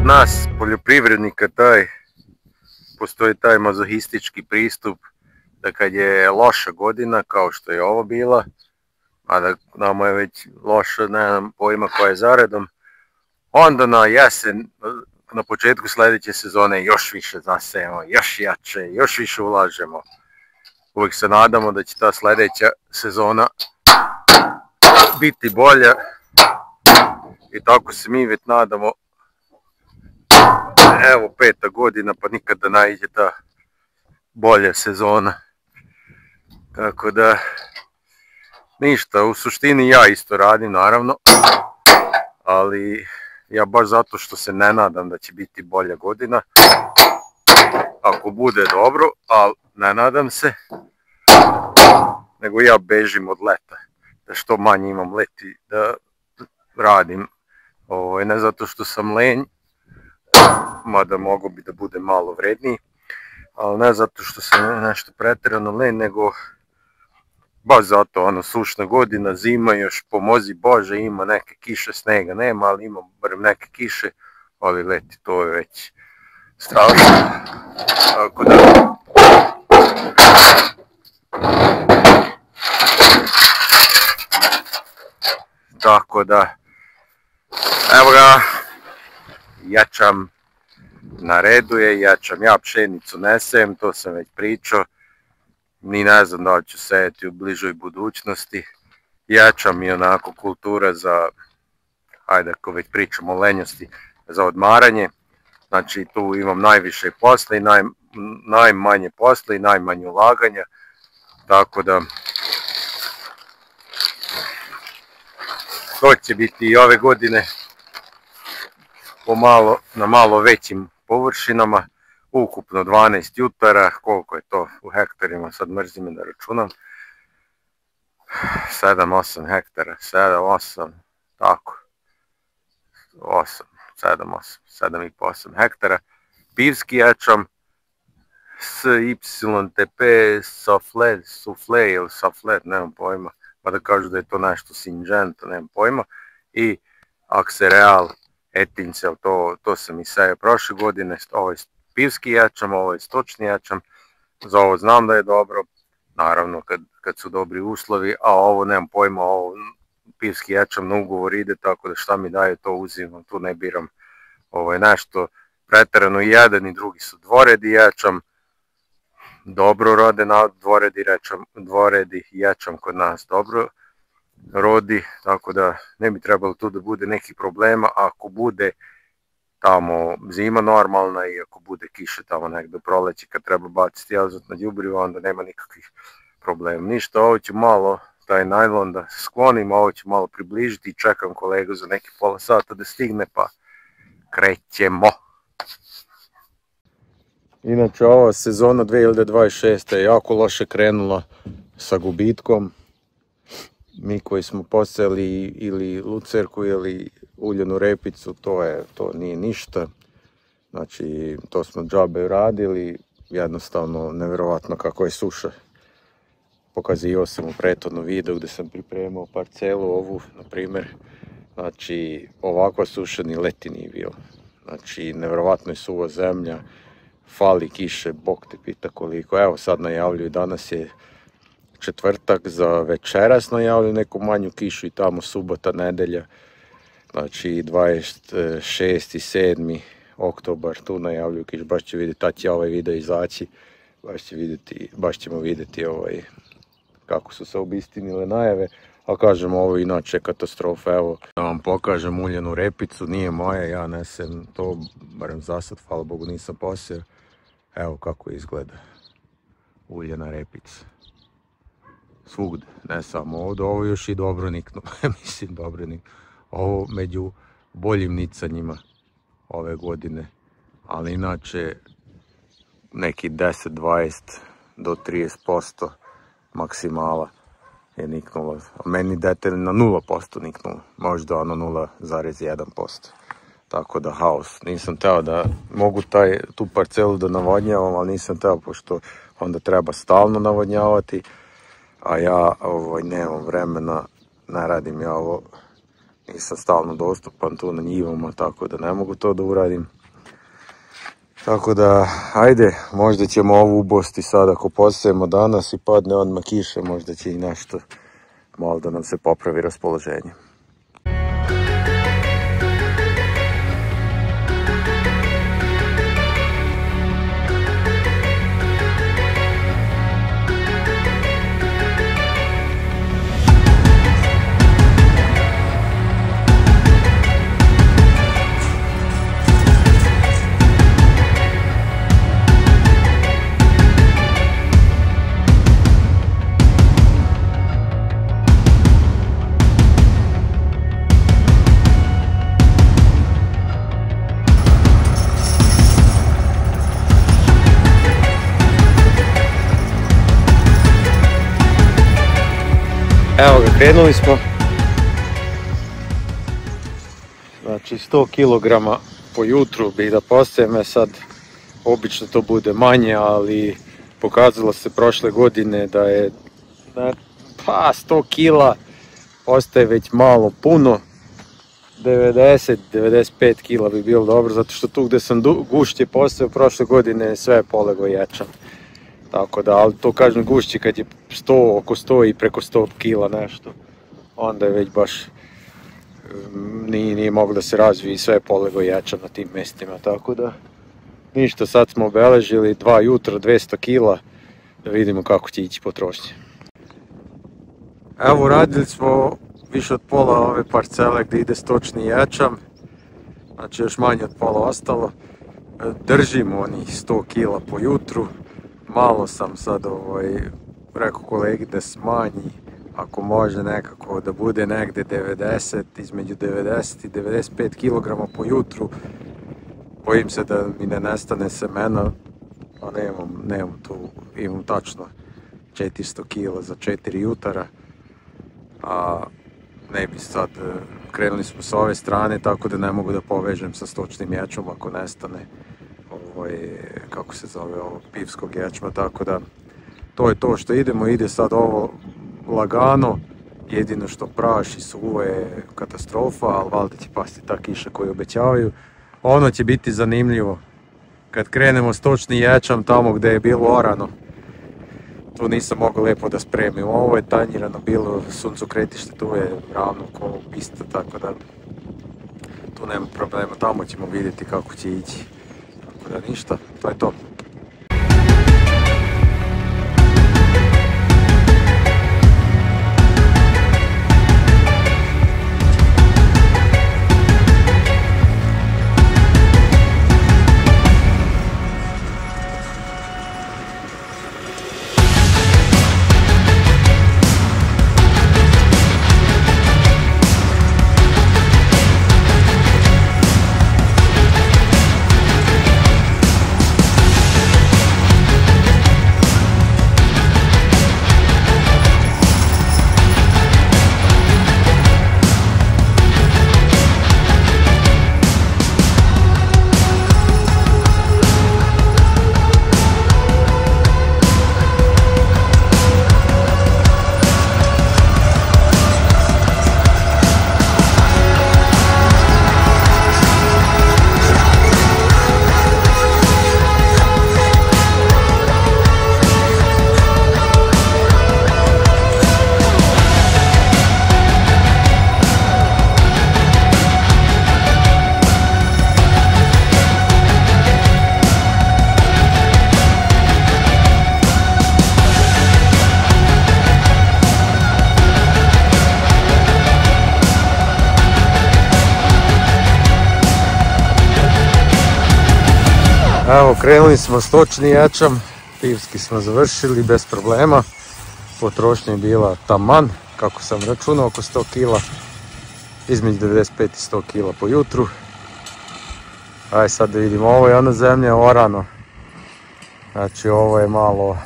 nas poljoprivrednika postoji taj mazohistički pristup da kad je loša godina, kao što je ovo bila, a da nama je već loša, nemam pojma koja je zaredom, onda na jesen, na početku sljedeće sezone još više zasejemo, još jače, još više ulažemo. Uvijek se nadamo da će ta sljedeća sezona biti bolja i tako se mi već nadamo. Evo 5. godina pa nikad da naiđe ta bolja sezona. Tako da ništa, u suštini ja isto radim naravno, ali ja baš zato što se ne nadam da će biti bolja godina. Ako bude dobro, ali ne nadam se, nego ja bežim od leta, da što manje imam leti da radim. Ne zato što sam lenj, mada mogu bi da bude malo vredniji, ali ne zato što sam nešto pretjerano lenj, nego baš zato, sušna godina, zima još, pomozi Bože, ima neke kiše, snega nema, ali ima barem neke kiše, ali leti, to je već strašno. Tako da, evo ga, jačam, na redu je, jačam, ja pšenicu ne sejem, to sam već pričao, ni ne znam da li ću sejati u bližoj budućnosti, jačam i onako kultura za, ajde ako već pričamo o lenjosti, za odmaranje, znači tu imam najviše posla i najmanje posla i najmanje ulaganja, tako da to će biti i ove godine na malo većim površinama, ukupno 12 jutara, koliko je to u hektarima, sad mrzim me da računam, 7-8 hektara, 7-8, tako, 7,5-8 hektara, pivski jačam, SYTP, sufle ili saflet, nemam pojma, pa da kažu da je to nešto Syngenta, nemam pojma, i Axereal, Etincel, to sam i sejao prošle godine, ovo je pivski jačam, ovo je stočni jačam, za ovo znam da je dobro, naravno kad su dobri uslovi, a ovo nemam pojma, ovo pivski jačam na ugovor ide, tako da šta mi daje to uzimam, tu ne biram nešto pretjerano. I jedan i drugi su dvoredi jačam, dobro rode na dvoredi jačam kod nas dobro rodi, tako da ne bi trebalo tu da bude nekih problema. Ako bude tamo zima normalna i ako bude kiše tamo negdje proleće kad treba baciti azotno đubrivo, onda nema nikakvih problema. Ništa, ovo ću malo taj najlon da sklonim, ovo ću malo približiti i čekam kolegu za neki pola sata da stigne, pa krećemo. Inače, ova sezona 2026. je jako loše krenula sa gubitkom. Mi koji smo posejali ili lucerku ili uljenu repicu, to nije ništa. Znači, to smo džabe radili, jednostavno nevjerovatno kako je suša. Pokazivao sam u prethodnom videu gdje sam pripremao parcelu ovu, na primjer. Znači, ovakva suša ni leti nije bio. Znači, nevjerovatno je suva zemlja, fali kiše, Bog te pita koliko. Evo sad najavljuju, danas je četvrtak, za večeras najavljuju neku manju kišu i tamo subota, nedelja. Znači 26. i 7. oktobar tu najavljuju kiš, baš će vidjeti, tad će ovaj video izaći, baš ćemo vidjeti kako su se obistinile najave. A kažem, ovo inače katastrofa. Evo da vam pokažem uljenu repicu, nije moja, ja nesem to, barem za sad, hvala Bogu nisam poseo. Evo kako izgleda uljena repica. Svugdje, ne samo ovdje, ovo još i dobro niknu, mislim dobro niknu. Ovo među boljim nicanjima ove godine, ali inače neki 10, 20 do 30% maksimala je niknulo. Meni detalj na 0% niknulo, možda 0,1%. Tako da haos. Nisam teo da mogu tu parcelu da navodnjavam, ali nisam teo pošto onda treba stalno navodnjavati. A ja nemam vremena, ne radim ja ovo, nisam stalno dostupan tu na njivama, tako da ne mogu to da uradim. Tako da, ajde, možda ćemo ovu ubosti sad ako posijemo danas i padne odmah kiše, možda će i nešto malo da nam se popravi raspoloženje. Evo ga, krenuli smo. Znači 100 kg po jutru bi da posijeme, sad obično to bude manje, ali pokazalo se prošle godine da je 100 kg ostaje već malo puno. 90-95 kg bi bilo dobro, zato što tu gdje sam gušće posijeo prošle godine sve je polego ječam. Tako da, ali to kažem gušće kad je 100, oko 100 i preko 100 kila nešto, onda je već baš nije moglo da se razvije i sve polego jača na tim mjestima, tako da ništa, sad smo obeležili 2 jutra 200 kila, da vidimo kako će ići potrošnje. Evo, radili smo više od pola ove parcele gdje ide stočni ječam, znači još manje od pola ostalo, držimo onih 100 kila po jutru. Malo sam sad rekao kolegi da smanji, ako može nekako da bude negdje 90, između 90 i 95 kg po jutru. Bojim se da mi ne nestane semena, a nemam tu, imam tačno 400 kg za 4 jutara. A ne bi sad, krenuli smo s ove strane, tako da ne mogu da povežem sa stočnim ječom ako nestane. Kako se zove ovog pivskog ječma, tako da to je to što idemo, ide sad ovo lagano, jedino što praši suvo je katastrofa, ali valjda će pasti ta kiša koju obećavaju. Ono će biti zanimljivo kad krenemo stočni ječam tamo gdje je bilo orano, tu nisam mogao lijepo da spremim, ovo je tanjirano bilo suncokretište, tu je ravno ko pista, tako da tu nema problema, tamo ćemo vidjeti kako će ići. Da ništa, to je to. Evo, krenuli smo stočni ječam, pivski smo završili bez problema, potrošnja je bila taman, kako sam računao, oko 100 kg, između 95 i 100 kg po jutru. Ajde sad da vidimo, ovo je ona zemlja orano, znači ovo je malo,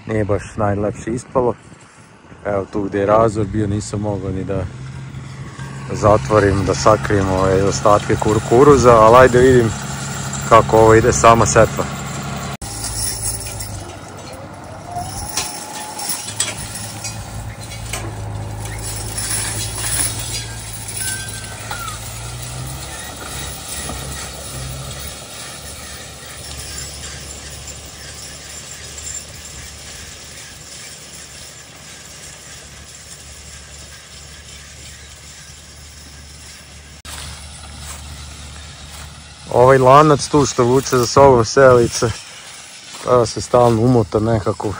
nije baš najlepše ispalo. Evo tu gdje je razor bio nisam mogao ni da zatvorim, da sakrijem ove ostatke kukuruza, ali ajde vidim kako ovo ide sama setva. Ovaj lanac tu što vuče za sobom sejalice se stalno umota nekako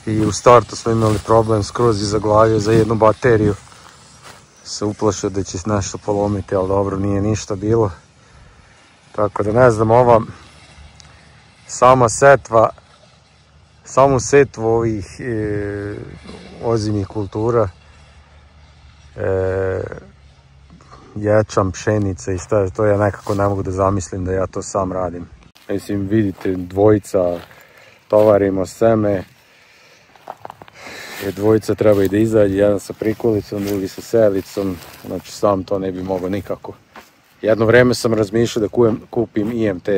i u startu smo imali problem, skroz iza glavio za jednu bateriju se uplašio da će nešto polomiti, ali dobro, nije ništa bilo. Tako da ne znam, ova sama setva, samu setvu ovih ozimih kultura, ječam, pšenica i šta, to ja nekako ne mogu da zamislim da ja to sam radim. Mislim, vidite, dvojica tovarimo seme, dvojica treba i da izađe, jedan sa prikolicom, drugi sa sejalicom, znači sam to ne bi mogao nikako. Jedno vreme sam razmišljao da kupim IMT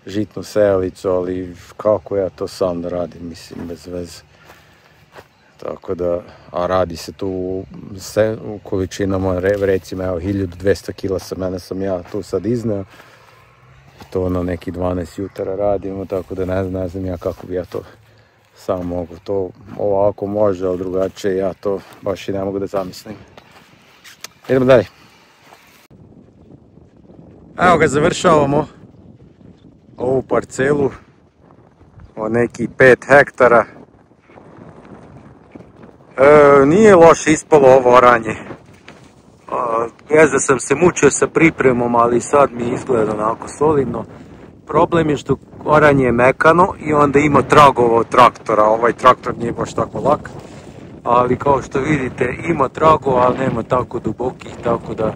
žitnu sejalicu, ali kako ja to sam da radim, mislim, bez veze. Tako da, a radi se tu u količinama, recimo, evo, 1200 kila semena sam ja tu sad izneo. To na neki 12 jutara radimo, tako da ne znam ja kako bi ja to sam mogu. To ovako može, ali drugačije ja to baš i ne mogu da zamislim. Idemo dalje. Evo ga, završavamo ovu parcelu od nekih 5 hektara. Nije loše ispalo ovo oranje. Jezda sam se mučio sa pripremom, ali sad mi izgleda onako solidno. Problem je što oranje je mekano i onda ima tragova od traktora. Ovaj traktor nije baš tako lak, ali kao što vidite ima tragova, ali nema tako dubokih, tako da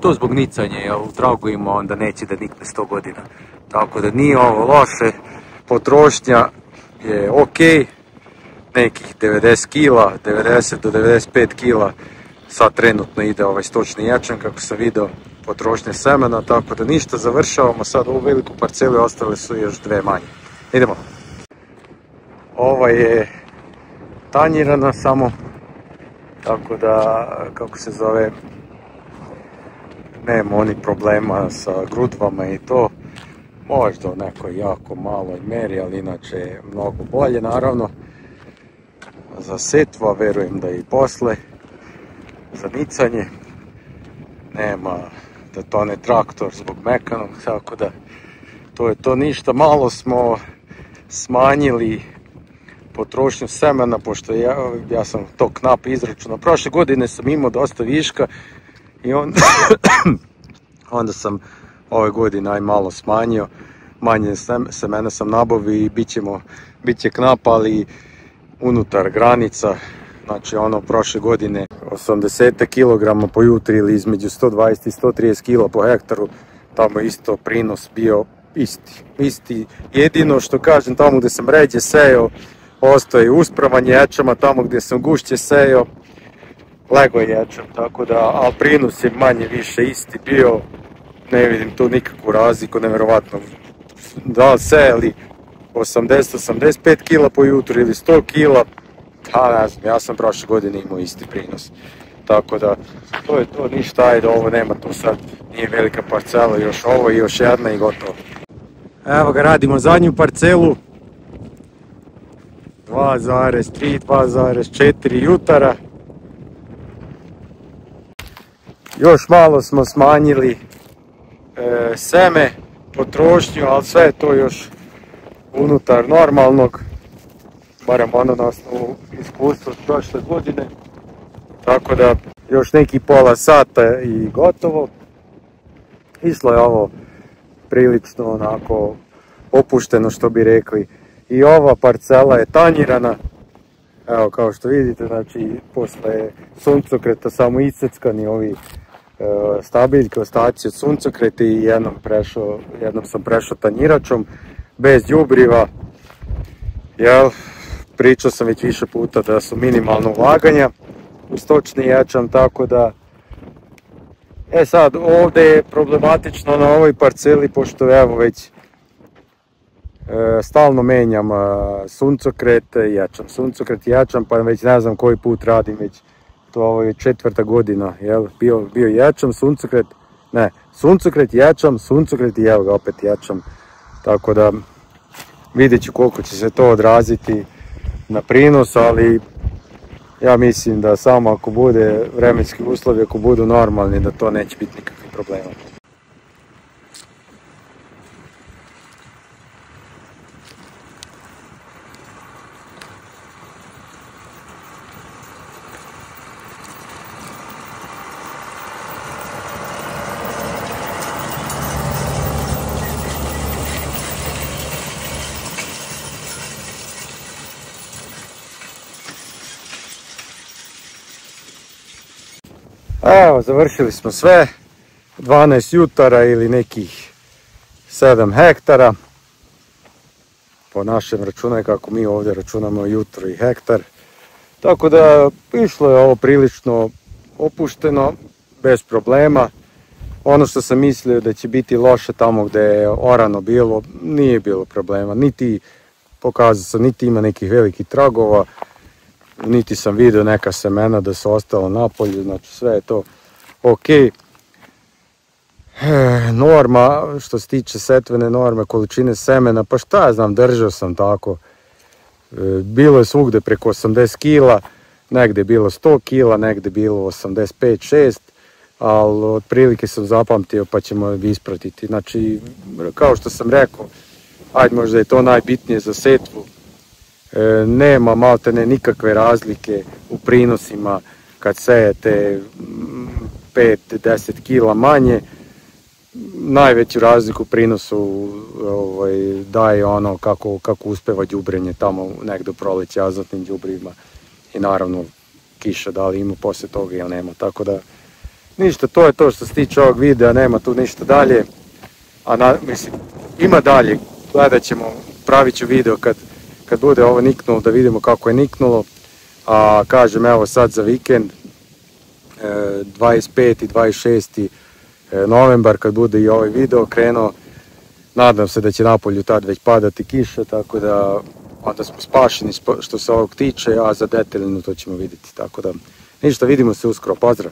to zbog nicanja, jer u tragovima onda neće da nikne 100 godina. Tako da nije ovo loše, potrošnja je ok, nekih 90 kila, 90 do 95 kila. Sad trenutno ide ovaj stočni ječam, kako sam video, potrošnje semena, tako da ništa, završavamo sad ovu veliku parcelu i ostale su još dve manje. Idemo. Ova je tanjirana samo, tako da, kako se zove, nema oni problema sa grudvama i to. Možda u nekoj jako maloj meri, ali inače je mnogo bolje, naravno. Za setvu, a verujem da i posle. Za nicanje nema da tone traktor zbog mekanog, tako da to je to, ništa. Malo smo smanjili potrošnju semena, pošto ja sam to knap izračunao. Prošle godine sam imao dosta viška i onda sam ove godine aj malo smanjio. Manje semena sam nabavio i bit će knap, ali unutar granica. Znači ono prošle godine 80 kg po jutri ili između 120 i 130 kg po hektaru, tamo isto prinos bio isti. Jedino što kažem, tamo gdje sam ređe sejao, ostaje uspravan ječam, a tamo gdje sam gušće sejao, lego ječam, tako da, ali prinos je manje više isti bio, ne vidim tu nikakvu razliku, nevjerovatno. Da li sejali 80-85 kg po jutru ili 100 kg, ne znam, ja sam prošle godine imao isti prinos. Tako da, to je to, ništa, ajde, ovo nema tu sad, nije velika parcela, još ovo i još jedna i gotovo. Evo ga, radimo zadnju parcelu, 2,3, 2,4 jutara. Još malo smo smanjili seme, potrošnju, ali sve je to još unutar normalnog, barem ono na osnovu iskustva od prošle godine. Tako da još neki pola sata i gotovo. Išlo je ovo prilično onako opušteno, što bi rekli. I ova parcela je tanjirana. Evo, kao što vidite, znači posle suncokreta samo isceckani ovi stabiljke, ostaci od suncokreta i jednom sam prešao tanjiračom bez đubriva. Jel, pričao sam već više puta da su minimalno ulaganja u stočni ječam, tako da sad ovdje je problematično na ovoj parceli, pošto evo već stalno menjam suncokret, jačam, pa već ne znam koji put radim, već to ovo je 4. godina, jel, bio jačam, suncokret, jačam i evo ga opet jačam, tako da vidjet ću koliko će se to odraziti na prinos, ali ja mislim da samo ako bude vremenski uslovi, ako budu normalni, da to neće biti nikakvih problema. Evo, završili smo sve, 12 jutara ili nekih 7 hektara. Po našem računaju, kako mi ovdje računamo jutro i hektar. Tako da išlo je ovo prilično opušteno, bez problema. Ono što sam mislio da će biti loše tamo gdje je orano bilo, nije bilo problema. Niti, pokazao sam, niti ima nekih velikih tragova, niti sam vidio neka semena da su ostala na polju, znači sve je to ok. Norma, što se tiče setvene norme, količine semena, pa šta ja znam, držao sam tako. Bilo je svugdje preko 80 kila, negdje je bilo 100 kila, negdje je bilo 85-6, ali otprilike sam zapamtio pa ćemo ispratiti. Znači, kao što sam rekao, ajde možda je to najbitnije za setvu, nema maltene nikakve razlike u prinosima kad sejete 5-10 kila manje. Najveću razliku u prinosu daje ono kako uspeva đubrenje tamo negdje u proleće azotnim đubrivima i naravno kiša, da li ima poslije toga ili nema. Tako da ništa, to je to što se tiče ovog videa, nema tu ništa dalje. Mislim, ima dalje, gledat ćemo, pravit ću video kad bude ovo niknulo da vidimo kako je niknulo. A kažem, evo sad za vikend 25. i 26. novembar kad bude i ovaj video krenuo, nadam se da će napolju tad već padati kiša, tako da onda smo spašeni što se ovog tiče, a za detaljno to ćemo vidjeti. Tako da ništa, vidimo se uskoro, pozdrav!